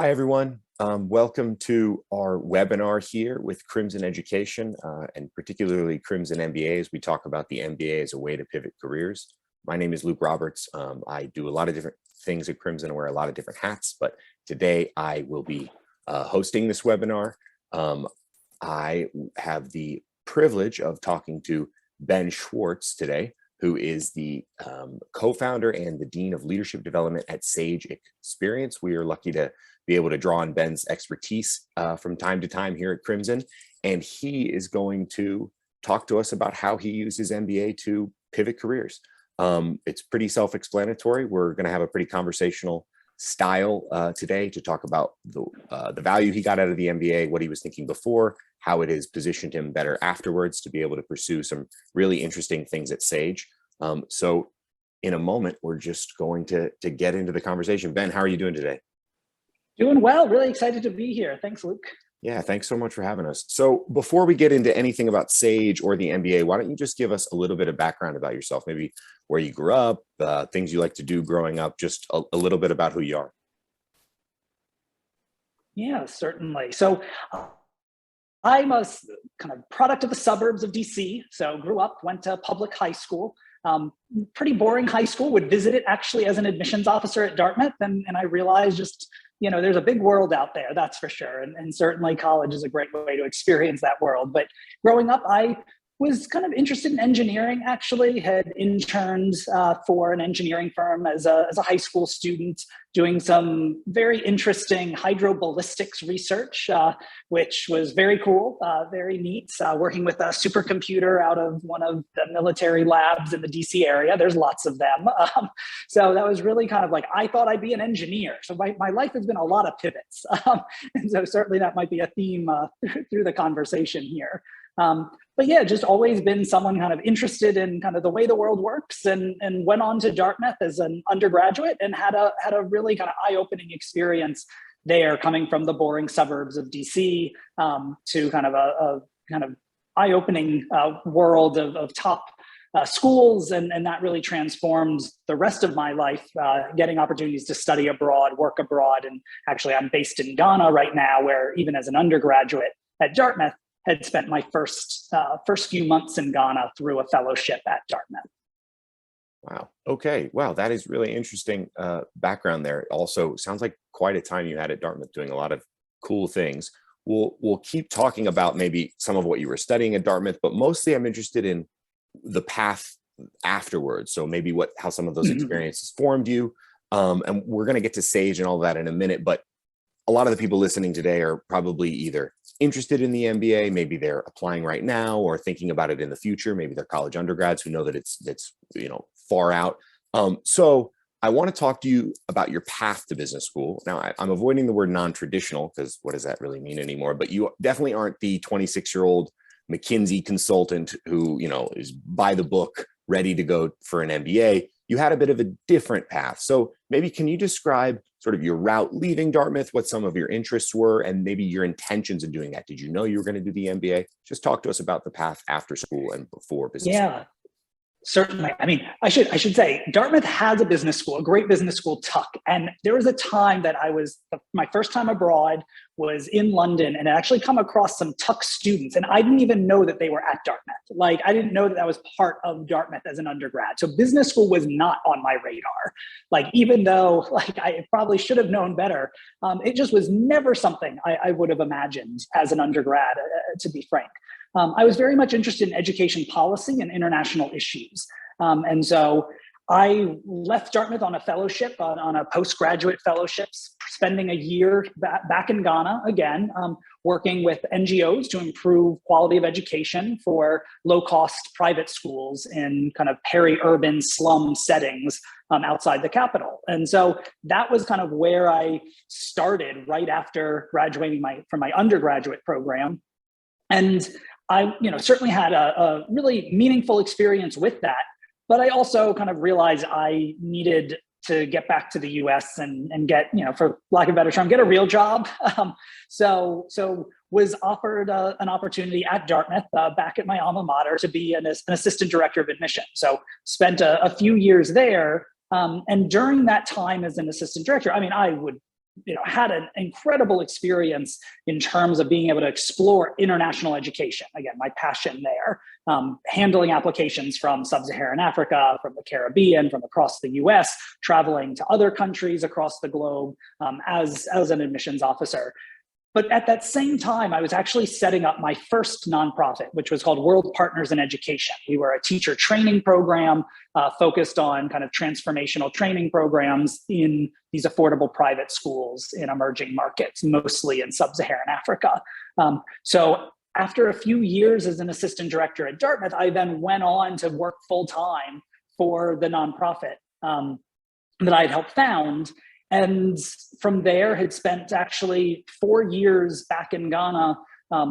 Hi, everyone. Welcome to our webinar here with Crimson Education and particularly Crimson MBA as we talk about the MBA as a way to pivot careers. My name is Luke Roberts. I do a lot of different things at Crimson. I wear a lot of different hats, but today I will be hosting this webinar. I have the privilege of talking to Ben Schwartz today, who is the co-founder and the Dean of Leadership Development at Sage Experience. We are lucky to be able to draw on Ben's expertise from time to time here at Crimson. And he is going to talk to us about how he uses MBA to pivot careers. It's pretty self-explanatory. We're going to have a pretty conversational style today to talk about the value he got out of the MBA, what he was thinking before, how it has positioned him better afterwards to be able to pursue some really interesting things at Sage. So in a moment, we're just going to get into the conversation. Ben, how are you doing today? Doing well, really excited to be here. Thanks, Luke. Yeah, thanks so much for having us. So before we get into anything about Sage or the MBA, why don't you just give us a little bit of background about yourself, maybe where you grew up, things you like to do growing up, just a little bit about who you are. Yeah, certainly. So I'm a kind of product of the suburbs of DC. So grew up, went to public high school, pretty boring high school, would visit it actually as an admissions officer at Dartmouth. And I realized just, there's a big world out there, that's for sure. And certainly college is a great way to experience that world. But growing up, I was kind of interested in engineering, actually, had interned for an engineering firm as a high school student, doing some very interesting hydroballistics research, which was very cool, very neat, working with a supercomputer out of one of the military labs in the DC area. There's lots of them. So that was really kind of like, I thought I'd be an engineer. So my life has been a lot of pivots. And so certainly that might be a theme through the conversation here. But yeah, just always been someone kind of interested in kind of the way the world works, and went on to Dartmouth as an undergraduate and had a really kind of eye-opening experience there, coming from the boring suburbs of DC to kind of a kind of eye-opening world of top schools, and that really transformed the rest of my life, getting opportunities to study abroad, work abroad. And actually I'm based in Ghana right now, where even as an undergraduate at Dartmouth, had spent my first few months in Ghana through a fellowship at Dartmouth. Wow. Okay. Wow. That is really interesting background there. Also, sounds like quite a time you had at Dartmouth doing a lot of cool things. We'll keep talking about maybe some of what you were studying at Dartmouth, but mostly I'm interested in the path afterwards. So maybe how some of those experiences formed you. And we're going to get to Sage and all that in a minute, but a lot of the people listening today are probably either interested in the MBA, maybe they're applying right now or thinking about it in the future. Maybe they're college undergrads who know that it's far out. So I want to talk to you about your path to business school. Now, I'm avoiding the word non-traditional because what does that really mean anymore? But you definitely aren't the 26-year-old McKinsey consultant who is by the book, ready to go for an MBA. You had a bit of a different path. So maybe can you describe sort of your route leaving Dartmouth, what some of your interests were, and maybe your intentions in doing that? Did you know you were going to do the MBA? Just talk to us about the path after school and before business school. Yeah. Certainly. I mean, I should say Dartmouth has a business school, a great business school, Tuck. And there was a time that my first time abroad was in London, and I actually come across some Tuck students, and I didn't even know that they were at Dartmouth. Like, I didn't know that was part of Dartmouth as an undergrad. So business school was not on my radar. Like, even though I probably should have known better, it just was never something I would have imagined as an undergrad, to be frank. I was very much interested in education policy and international issues. And so I left Dartmouth on a fellowship, on a postgraduate fellowship, spending a year back in Ghana again, working with NGOs to improve quality of education for low-cost private schools in kind of peri-urban slum settings outside the capital. And so that was kind of where I started right after graduating from my undergraduate program. And I certainly had a really meaningful experience with that, but I also kind of realized I needed to get back to the US and get, for lack of a better term, get a real job. So was offered an opportunity at Dartmouth, back at my alma mater, to be an assistant director of admission. So spent a few years there. And during that time as an assistant director, I mean, I would had an incredible experience in terms of being able to explore international education. Again, my passion there, handling applications from sub-Saharan Africa, from the Caribbean, from across the US, traveling to other countries across the globe as an admissions officer. But at that same time, I was actually setting up my first nonprofit, which was called World Partners in Education. We were a teacher training program focused on kind of transformational training programs in these affordable private schools in emerging markets, mostly in sub-Saharan Africa. So after a few years as an assistant director at Dartmouth, I then went on to work full-time for the nonprofit that I'd helped found. And from there had spent actually 4 years back in Ghana,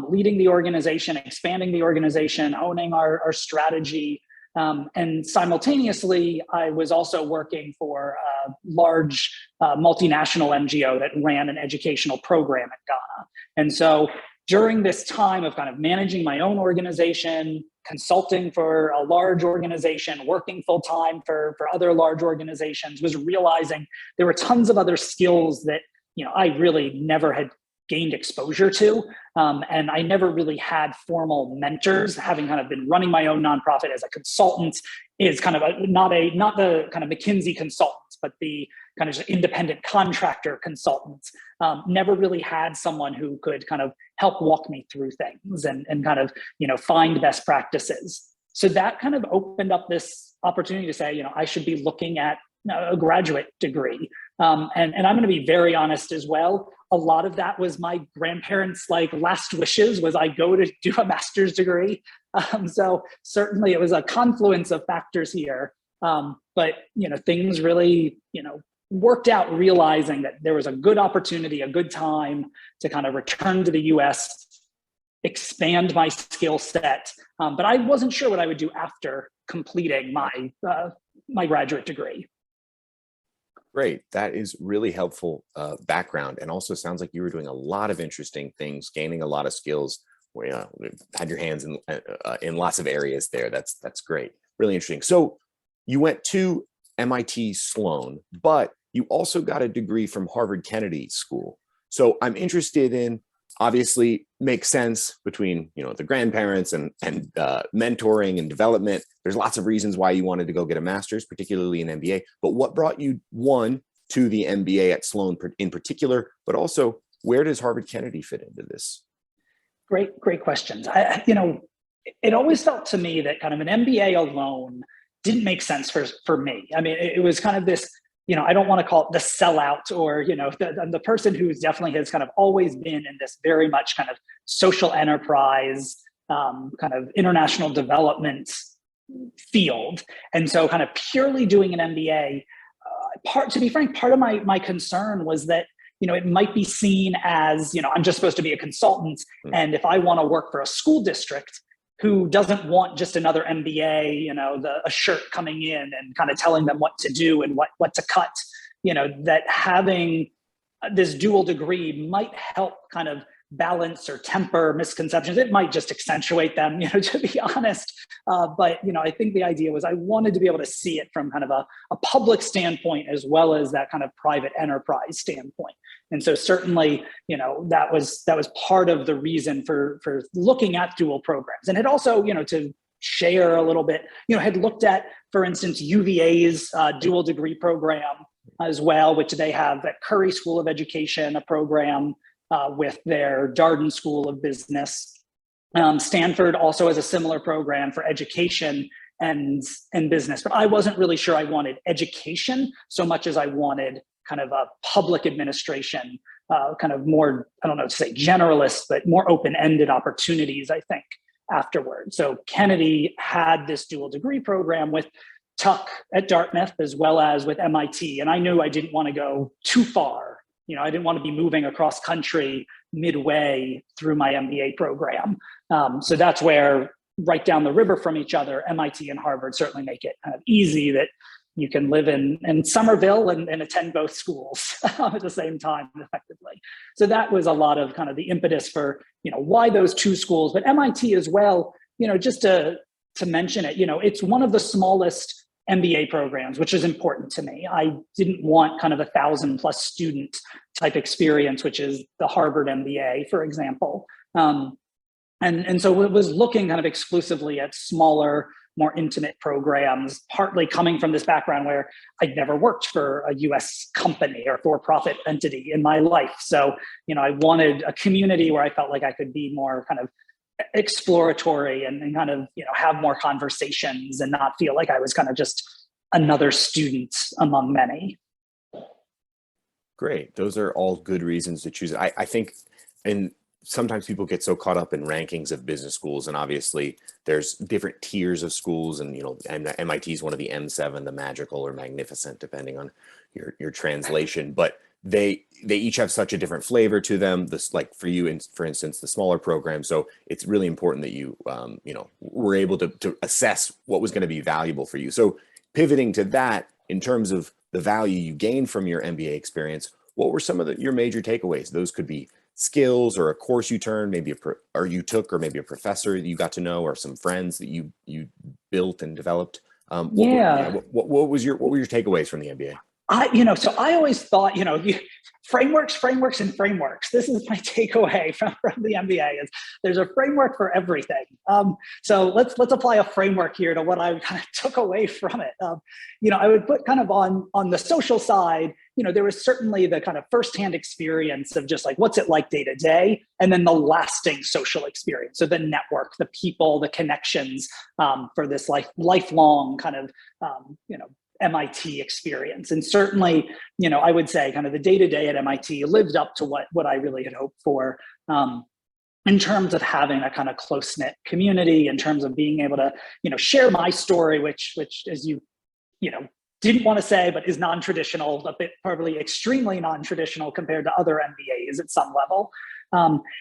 leading the organization, expanding the organization, owning our strategy. And simultaneously, I was also working for a large multinational NGO that ran an educational program in Ghana. And so during this time of kind of managing my own organization, consulting for a large organization, working full-time for other large organizations, was realizing there were tons of other skills that I really never had gained exposure to. And I never really had formal mentors. Having kind of been running my own nonprofit as a consultant is kind of not the kind of McKinsey consultants, but the kind of independent contractor consultants. Never really had someone who could kind of help walk me through things and kind of, find best practices. So that kind of opened up this opportunity to say, I should be looking at a graduate degree. And I'm going to be very honest as well. A lot of that was my grandparents' last wishes was I go to do a master's degree. So certainly it was a confluence of factors here. But things really, worked out, realizing that there was a good opportunity, a good time to kind of return to the US, expand my skill set. But I wasn't sure what I would do after completing my graduate degree. Great. That is really helpful background, and also sounds like you were doing a lot of interesting things, gaining a lot of skills, where you had your hands in lots of areas there. That's great. Really interesting. So you went to MIT Sloan, but you also got a degree from Harvard Kennedy School. So I'm interested in, obviously makes sense between the grandparents and mentoring and development. There's lots of reasons why you wanted to go get a master's, particularly an MBA. But what brought you, one, to the MBA at Sloan in particular, but also where does Harvard Kennedy fit into this? Great questions. It always felt to me that kind of an MBA alone didn't make sense for me. I mean, it was kind of this, I don't want to call it the sellout, or, the person who definitely has kind of always been in this very much kind of social enterprise, kind of international development field. And so kind of purely doing an MBA, to be frank, part of my concern was that, it might be seen as, I'm just supposed to be a consultant. And if I want to work for a school district who doesn't want just another MBA, a shirt coming in and kind of telling them what to do and what to cut, that having this dual degree might help kind of balance or temper misconceptions. It might just accentuate them, to be honest. But, I think the idea was I wanted to be able to see it from kind of a public standpoint, as well as that kind of private enterprise standpoint. And so certainly, that was part of the reason for looking at dual programs. And it also, to share a little bit, had looked at, for instance, UVA's dual degree program as well, which they have at Curry School of Education, a program with their Darden School of Business. Stanford also has a similar program for education and business, but I wasn't really sure I wanted education so much as I wanted kind of a public administration, kind of more, I don't know to say generalist, but more open-ended opportunities, I think, afterward. So Kennedy had this dual degree program with Tuck at Dartmouth, as well as with MIT. And I knew I didn't want to go too far. I didn't want to be moving across country midway through my MBA program. So that's where, right down the river from each other, MIT and Harvard certainly make it kind of easy that you can live in Somerville and attend both schools at the same time effectively. So that was a lot of kind of the impetus for, why those two schools, but MIT as well, just to mention it, it's one of the smallest MBA programs, which is important to me. I didn't want kind of 1,000+ student type experience, which is the Harvard MBA, for example. And so it was looking kind of exclusively at smaller, more intimate programs, partly coming from this background where I'd never worked for a US company or for-profit entity in my life. So, I wanted a community where I felt like I could be more kind of exploratory and kind of, have more conversations and not feel like I was kind of just another student among many. Great. Those are all good reasons to choose. I think, and sometimes people get so caught up in rankings of business schools, and obviously there's different tiers of schools, and and MIT is one of the M7, the magical or magnificent, depending on your translation. But they each have such a different flavor to them. This, like for you, for instance, the smaller program. So it's really important that you were able to assess what was going to be valuable for you. So pivoting to that, in terms of the value you gained from your MBA experience, what were some of your major takeaways? Those could be skills or a course you turned, maybe you took, or maybe a professor that you got to know, or some friends that you built and developed. What were your takeaways from the MBA? So I always thought, frameworks. This is my takeaway from the MBA is there's a framework for everything. So let's apply a framework here to what I kind of took away from it. I would put kind of on the social side, there was certainly the kind of firsthand experience of just like, what's it like day to day? And then the lasting social experience. So the network, the people, the connections for this lifelong kind of, MIT experience. And certainly, I would say kind of the day-to-day at MIT lived up to what I really had hoped for in terms of having a kind of close-knit community, in terms of being able to, share my story, which as you didn't want to say, but is non-traditional, a bit probably extremely non-traditional compared to other MBAs at some level.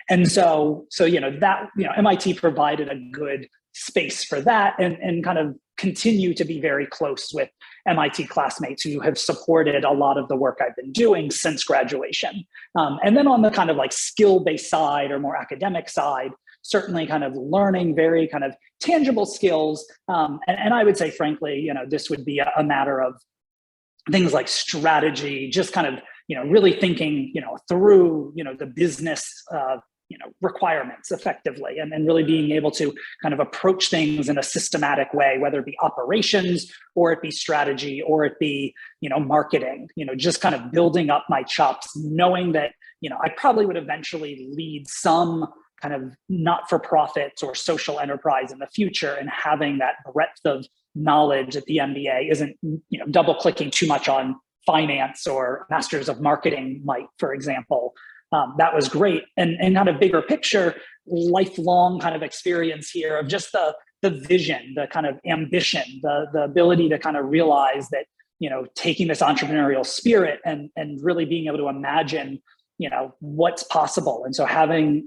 And so MIT provided a good space for that, and kind of continue to be very close with MIT classmates who have supported a lot of the work I've been doing since graduation. And then on the kind of like skill-based side or more academic side, certainly kind of learning very kind of tangible skills. And I would say, frankly, this would be a matter of things like strategy, just kind of, really thinking, through, the business, requirements effectively, and really being able to kind of approach things in a systematic way, whether it be operations or it be strategy or it be, marketing, just kind of building up my chops, knowing that, I probably would eventually lead some kind of not-for-profits or social enterprise in the future, and having that breadth of knowledge at the MBA isn't, double clicking too much on finance or masters of marketing might, for example. That was great. And kind of bigger picture, lifelong kind of experience here of just the vision, the kind of ambition, the ability to kind of realize that, taking this entrepreneurial spirit and really being able to imagine, what's possible. And so having,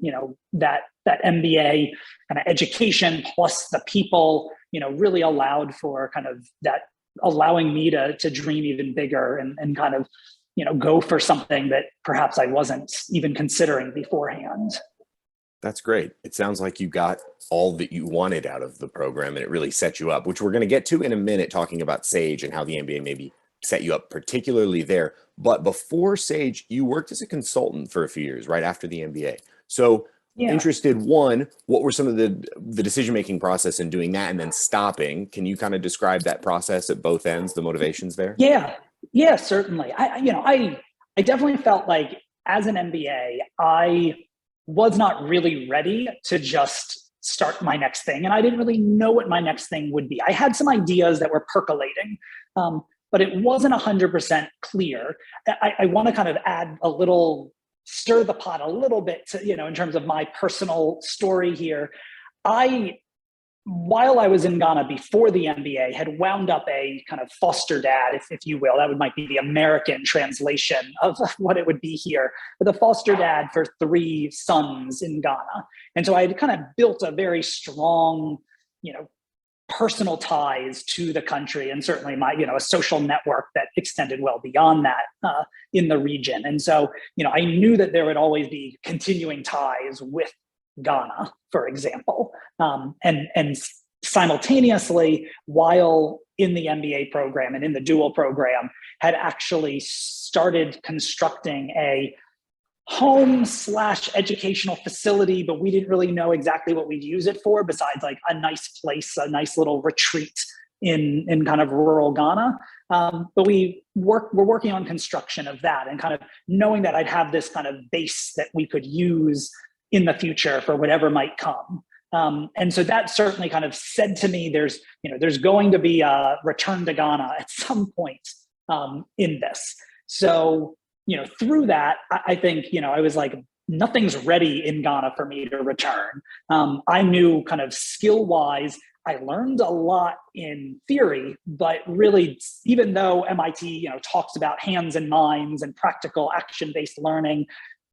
that MBA kind of education plus the people, really allowed for kind of that, allowing me to dream even bigger and kind of, go for something that perhaps I wasn't even considering beforehand. That's great. It sounds like you got all that you wanted out of the program, and it really set you up, which we're going to get to in a minute, talking about Sage and how the MBA maybe set you up particularly there. But before Sage, you worked as a consultant for a few years, right after the MBA. So interested, one, what were some of the decision-making process in doing that and then stopping? Can you kind of describe that process at both ends, the motivations there? Yeah, certainly. I definitely felt like as an MBA, I was not really ready to just start my next thing. And I didn't really know what my next thing would be. I had some ideas that were percolating, but it wasn't 100% clear. I want to kind of add a little, stir the pot a little bit to, in terms of my personal story here. While I was in Ghana before the MBA, had wound up a kind of foster dad, if you will. That might be the American translation of what it would be here, but the foster dad for 3 sons in Ghana. And so I had kind of built a very strong, personal ties to the country, and certainly my, a social network that extended well beyond that in the region. And so, I knew that there would always be continuing ties with Ghana, for example, and simultaneously, while in the MBA program and in the dual program had actually started constructing a home/educational facility, but we didn't really know exactly what we'd use it for besides like a nice place, a nice little retreat in kind of rural Ghana. But we're working on construction of that and kind of knowing that I'd have this kind of base that we could use in the future for whatever might come. And so that certainly kind of said to me, there's going to be a return to Ghana at some point in this. So, through that, I think, I was like, nothing's ready in Ghana for me to return. I knew kind of skill-wise, I learned a lot in theory, but really, even though MIT, talks about hands and minds and practical action-based learning,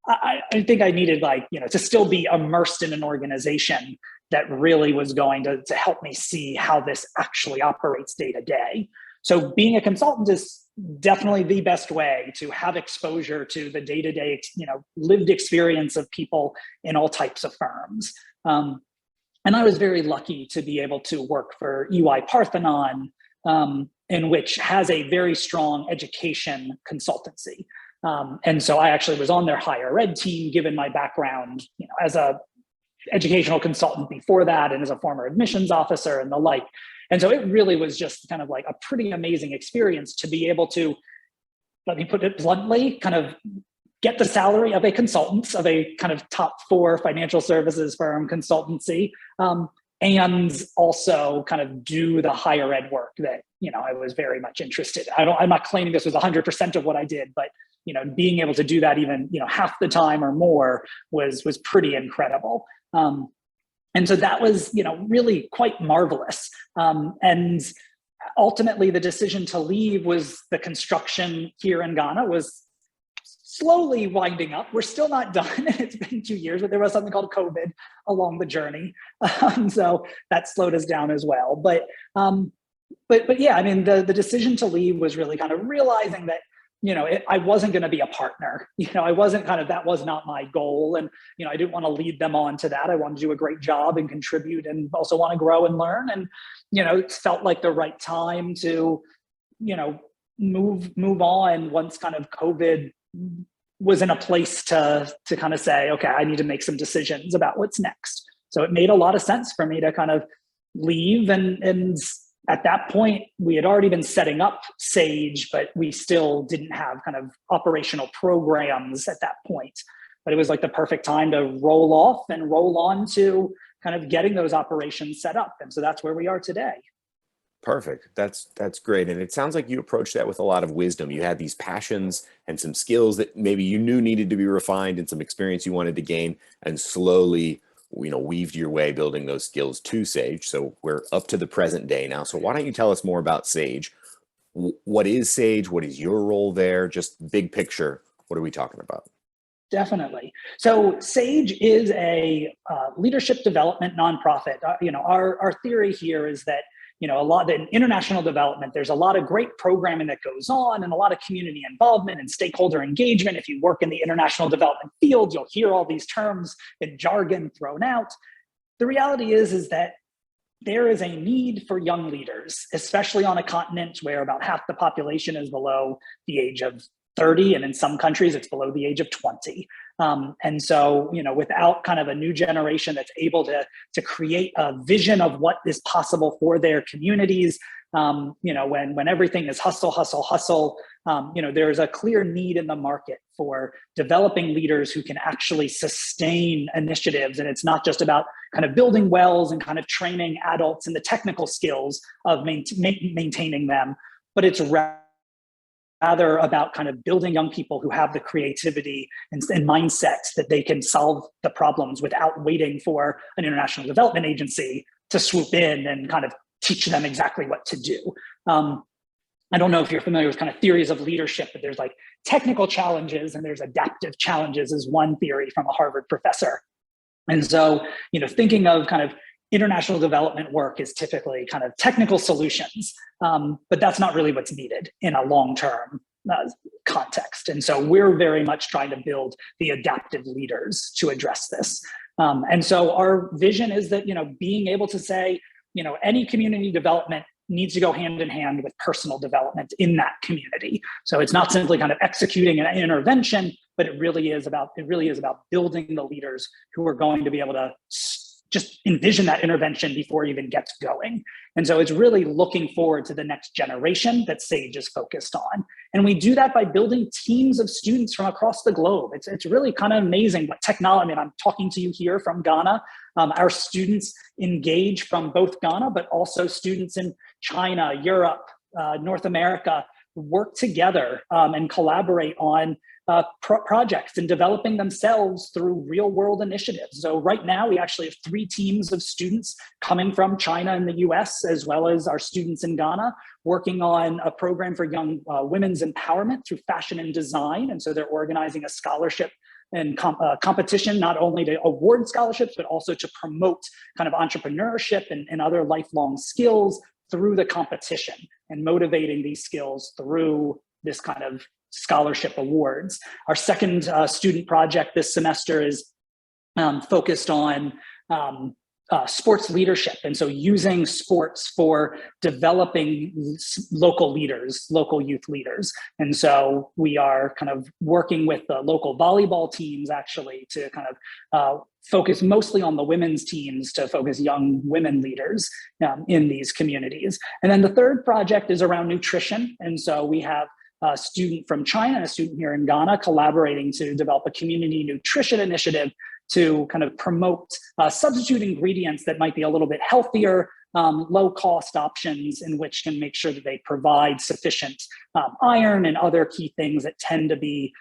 I think I needed to still be immersed in an organization that really was going to help me see how this actually operates day to day. So being a consultant is definitely the best way to have exposure to the day-to-day, lived experience of people in all types of firms. And I was very lucky to be able to work for EY Parthenon, in which has a very strong education consultancy. And so I actually was on their higher ed team, given my background, as a educational consultant before that, and as a former admissions officer and the like. And so it really was just kind of like a pretty amazing experience to be able to, let me put it bluntly, kind of get the salary of a consultant, of a kind of top 4 financial services firm consultancy, and also kind of do the higher ed work that, I was very much interested in. I'm not claiming this was 100% of what I did, but, being able to do that even, half the time or more was pretty incredible. And so that was, really quite marvelous. And ultimately the decision to leave was the construction here in Ghana was slowly winding up. We're still not done. It's been 2 years, but there was something called COVID along the journey. So that slowed us down as well. But yeah, I mean, the decision to leave was really kind of realizing that, I wasn't going to be a partner. I wasn't that was not my goal. And, I didn't want to lead them on to that. I wanted to do a great job and contribute and also want to grow and learn. And, it felt like the right time to, move on once kind of COVID was in a place to kind of say, okay, I need to make some decisions about what's next. So it made a lot of sense for me to kind of leave. And at that point, we had already been setting up Sage, but we still didn't have kind of operational programs at that point. But it was like the perfect time to roll off and roll on to kind of getting those operations set up. And so that's where we are today. Perfect. That's great. And it sounds like you approached that with a lot of wisdom. You had these passions and some skills that maybe you knew needed to be refined and some experience you wanted to gain, and slowly weaved your way building those skills to Sage. So we're up to the present day now. So why don't you tell us more about Sage? What is Sage? What is your role there? Just big picture. What are we talking about? Definitely. So Sage is a leadership development nonprofit. Our theory here is that a lot in international development, there's a lot of great programming that goes on and a lot of community involvement and stakeholder engagement. If you work in the international development field, you'll hear all these terms and jargon thrown out. The reality is that there is a need for young leaders, especially on a continent where about half the population is below the age of 30, and in some countries it's below the age of 20. And so, without kind of a new generation that's able to create a vision of what is possible for their communities, when everything is hustle, hustle, hustle, there's a clear need in the market for developing leaders who can actually sustain initiatives. And it's not just about kind of building wells and kind of training adults in the technical skills of maintaining them, but it's rather about kind of building young people who have the creativity and mindsets that they can solve the problems without waiting for an international development agency to swoop in and kind of teach them exactly what to do. I don't know if you're familiar with kind of theories of leadership, but there's like technical challenges and there's adaptive challenges is one theory from a Harvard professor. And so, thinking of kind of international development work is typically kind of technical solutions, but that's not really what's needed in a long-term context. And so we're very much trying to build the adaptive leaders to address this. And so our vision is that, being able to say, any community development needs to go hand in hand with personal development in that community. So it's not simply kind of executing an intervention, but it really is about building the leaders who are going to be able to just envision that intervention before it even gets going. And so it's really looking forward to the next generation that SAGE is focused on. And we do that by building teams of students from across the globe. It's really kind of amazing what technology, I mean, I'm talking to you here from Ghana. Our students engage from both Ghana, but also students in China, Europe, North America, work together and collaborate on projects and developing themselves through real world initiatives. So right now we actually have 3 teams of students coming from China and the US, as well as our students in Ghana, working on a program for young women's empowerment through fashion and design. And so they're organizing a scholarship and competition, not only to award scholarships, but also to promote kind of entrepreneurship and other lifelong skills through the competition, and motivating these skills through this kind of scholarship awards. Our second student project this semester is focused on sports leadership. And so using sports for developing local leaders, local youth leaders. And so we are kind of working with the local volleyball teams actually to kind of focus mostly on the women's teams to focus young women leaders in these communities. And then the third project is around nutrition. And so we have a student from China and a student here in Ghana collaborating to develop a community nutrition initiative to kind of promote substitute ingredients that might be a little bit healthier, low-cost options in which can make sure that they provide sufficient iron and other key things that tend to be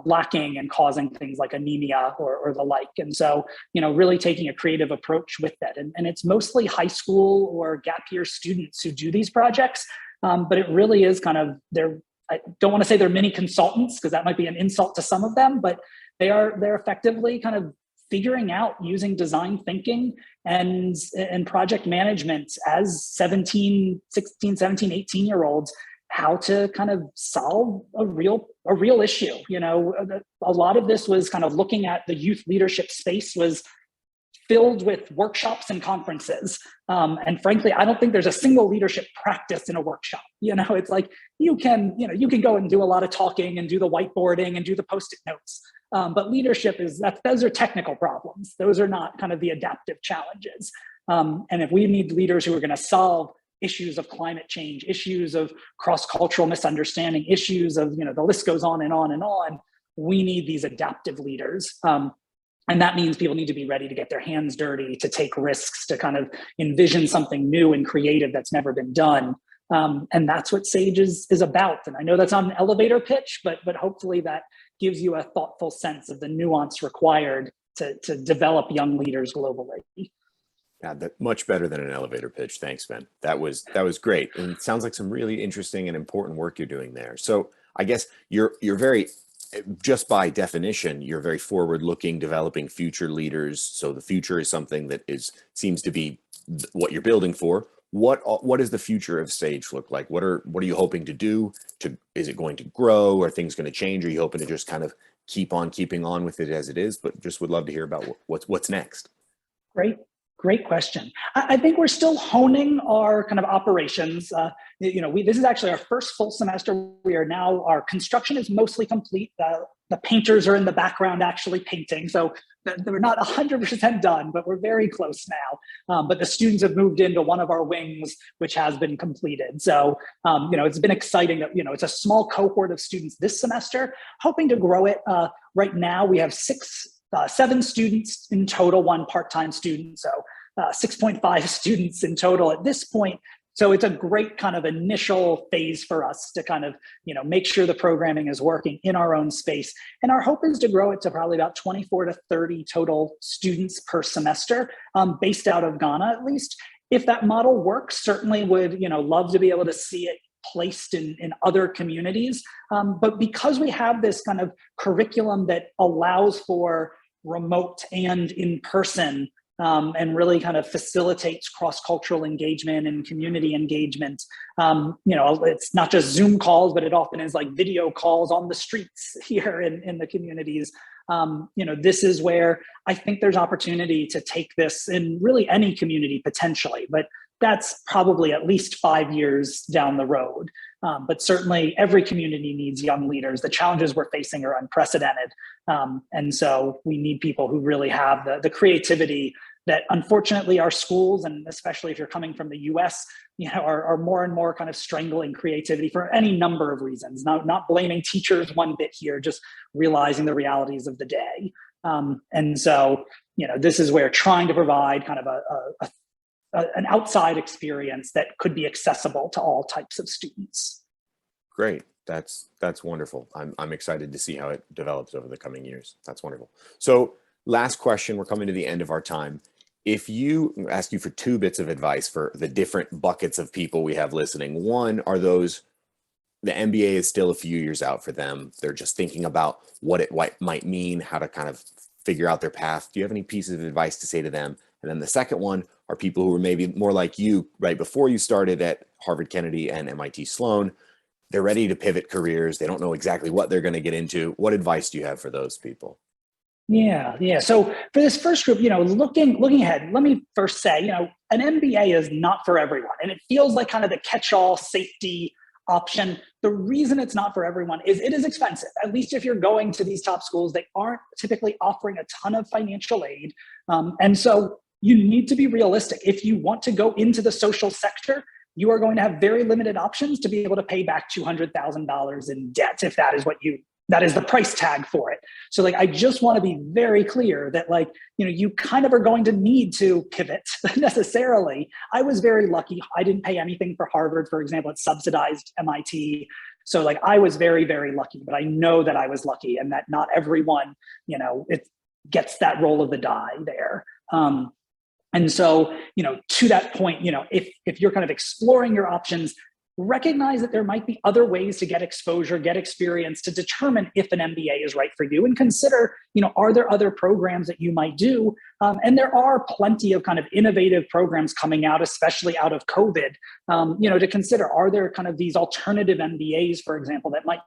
lacking and causing things like anemia or the like. And so, really taking a creative approach with that. And it's mostly high school or gap year students who do these projects, but it really is kind of I don't want to say they're mini consultants because that might be an insult to some of them, but they're effectively kind of figuring out using design thinking and project management as 16, 17, 18-year-olds, how to kind of solve a real issue. A lot of this was kind of looking at the youth leadership space was filled with workshops and conferences. And frankly, I don't think there's a single leadership practice in a workshop. It's like you can go and do a lot of talking and do the whiteboarding and do the Post-it notes. But leadership those are technical problems. Those are not kind of the adaptive challenges. And if we need leaders who are going to solve issues of climate change, issues of cross-cultural misunderstanding, issues of, the list goes on and on and on, we need these adaptive leaders. And that means people need to be ready to get their hands dirty, to take risks, to kind of envision something new and creative that's never been done. And that's what SAGE is about. And I know that's not an elevator pitch, but hopefully that gives you a thoughtful sense of the nuance required to develop young leaders globally. Yeah, that much better than an elevator pitch. Thanks, Ben. That was great. And it sounds like some really interesting and important work you're doing there. So I guess you're very, just by definition, you're very forward-looking, developing future leaders. So the future is something that seems to be what you're building for. What does the future of SAGE look like? What are you hoping to do? Is it going to grow? Are things going to change? Are you hoping to just kind of keep on keeping on with it as it is? But just would love to hear about what's next. Great question. I think we're still honing our kind of operations. This is actually our first full semester. Our construction is mostly complete. The painters are in the background actually painting. So we're not 100% done, but we're very close now. But the students have moved into one of our wings, which has been completed. So, it's been exciting that, it's a small cohort of students this semester, hoping to grow it. Right now we have 7 students in total, 1 part-time student. So 6.5 students in total at this point. So it's a great kind of initial phase for us to kind of, make sure the programming is working in our own space. And our hope is to grow it to probably about 24 to 30 total students per semester, based out of Ghana at least. If that model works, certainly would, love to be able to see it placed in other communities. But because we have this kind of curriculum that allows for remote and in-person, and really kind of facilitates cross-cultural engagement and community engagement. It's not just Zoom calls, but it often is like video calls on the streets here in the communities. This is where I think there's opportunity to take this in really any community potentially, but that's probably at least 5 years down the road. But certainly every community needs young leaders. The challenges we're facing are unprecedented. And so we need people who really have the creativity that unfortunately our schools, and especially if you're coming from the US, are more and more kind of strangling creativity for any number of reasons. Not blaming teachers one bit here, just realizing the realities of the day. And so, this is where trying to provide kind of an outside experience that could be accessible to all types of students. Great. That's wonderful. I'm excited to see how it develops over the coming years. That's wonderful. So last question, we're coming to the end of our time. If you ask you for 2 bits of advice for the different buckets of people we have listening, one are those, the MBA is still a few years out for them. They're just thinking about what it might mean, how to kind of figure out their path. Do you have any pieces of advice to say to them? And then the second one are people who are maybe more like you right before you started at Harvard Kennedy and MIT Sloan. They're ready to pivot careers. They don't know exactly what they're going to get into. What advice do you have for those people? Yeah. So for this first group, looking ahead, let me first say, an MBA is not for everyone. And it feels like kind of the catch-all safety option. The reason it's not for everyone is it is expensive. At least if you're going to these top schools, they aren't typically offering a ton of financial aid. And so you need to be realistic. If you want to go into the social sector, you are going to have very limited options to be able to pay back $200,000 in debt if that is the price tag for it. So I just want to be very clear that you kind of are going to need to pivot necessarily. I was very lucky. I didn't pay anything for Harvard, for example. It's subsidized MIT. So I was very, very lucky, but I know that I was lucky and that not everyone, it gets that roll of the die there. And so, to that point, if you're kind of exploring your options, recognize that there might be other ways to get exposure, get experience to determine if an MBA is right for you, and consider, are there other programs that you might do? And there are plenty of kind of innovative programs coming out, especially out of COVID, to consider, are there kind of these alternative MBAs, for example, that might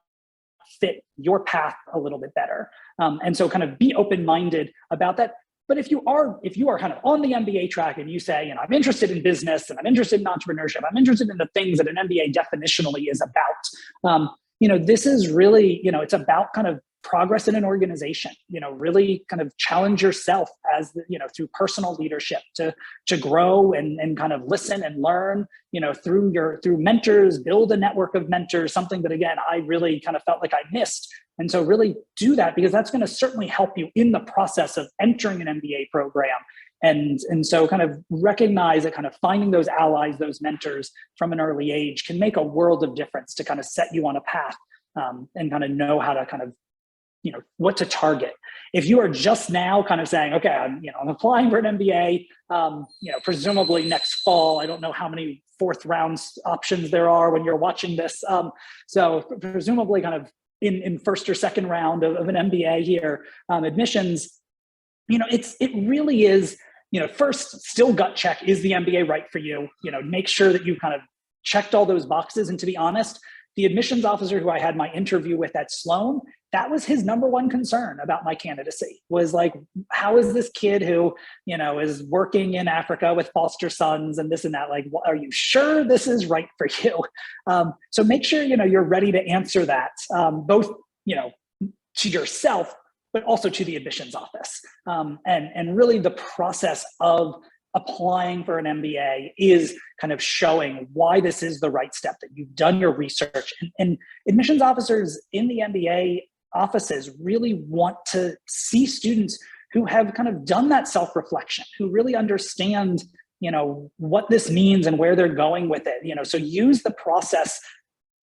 fit your path a little bit better? And so kind of be open-minded about that. But if you are kind of on the MBA track and you say, I'm interested in business and I'm interested in entrepreneurship, I'm interested in the things that an MBA definitionally is about, this is really, it's about kind of progress in an organization, really kind of challenge yourself as, through personal leadership to grow and kind of listen and learn, through mentors, build a network of mentors, something that, again, I really kind of felt like I missed. And so really do that, because that's going to certainly help you in the process of entering an MBA program. And so kind of recognize that kind of finding those allies, those mentors from an early age can make a world of difference to kind of set you on a path, and kind of know how to kind of, what to target. If you are just now kind of saying, okay, I'm applying for an MBA, presumably next fall. I don't know how many 4th round options there are when you're watching this. So presumably kind of in 1st or 2nd round of an MBA here, admissions, it really is, first, still gut check, is the MBA right for you? Make sure that you kind of checked all those boxes. And to be honest, the admissions officer who I had my interview with at Sloan, that was his number one concern about my candidacy, was like, how is this kid who, is working in Africa with foster sons and this and that, like, are you sure this is right for you? So make sure, you're ready to answer that, both, to yourself, but also to the admissions office. And really the process of applying for an MBA is kind of showing why this is the right step, that you've done your research. And admissions officers in the MBA offices really want to see students who have kind of done that self-reflection, who really understand, what this means and where they're going with it. So use the process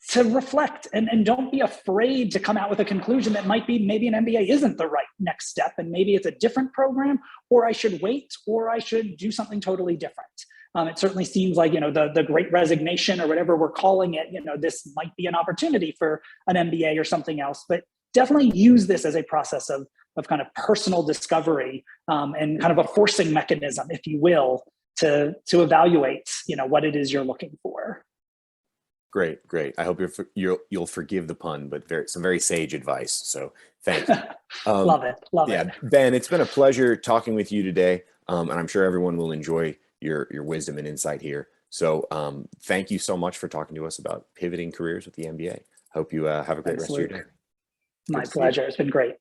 to reflect and don't be afraid to come out with a conclusion that might be maybe an MBA isn't the right next step, and maybe it's a different program, or I should wait, or I should do something totally different. It certainly seems like, the great resignation or whatever we're calling it, this might be an opportunity for an MBA or something else, but definitely use this as a process of kind of personal discovery, and kind of a forcing mechanism, if you will, to evaluate, what it is you're looking for. Great. I hope you'll forgive the pun, but some very sage advice. So thank you. Love it. Ben, it's been a pleasure talking with you today, and I'm sure everyone will enjoy your wisdom and insight here. So thank you so much for talking to us about pivoting careers with the MBA. Hope you have a great rest of your day. My pleasure. It's been great.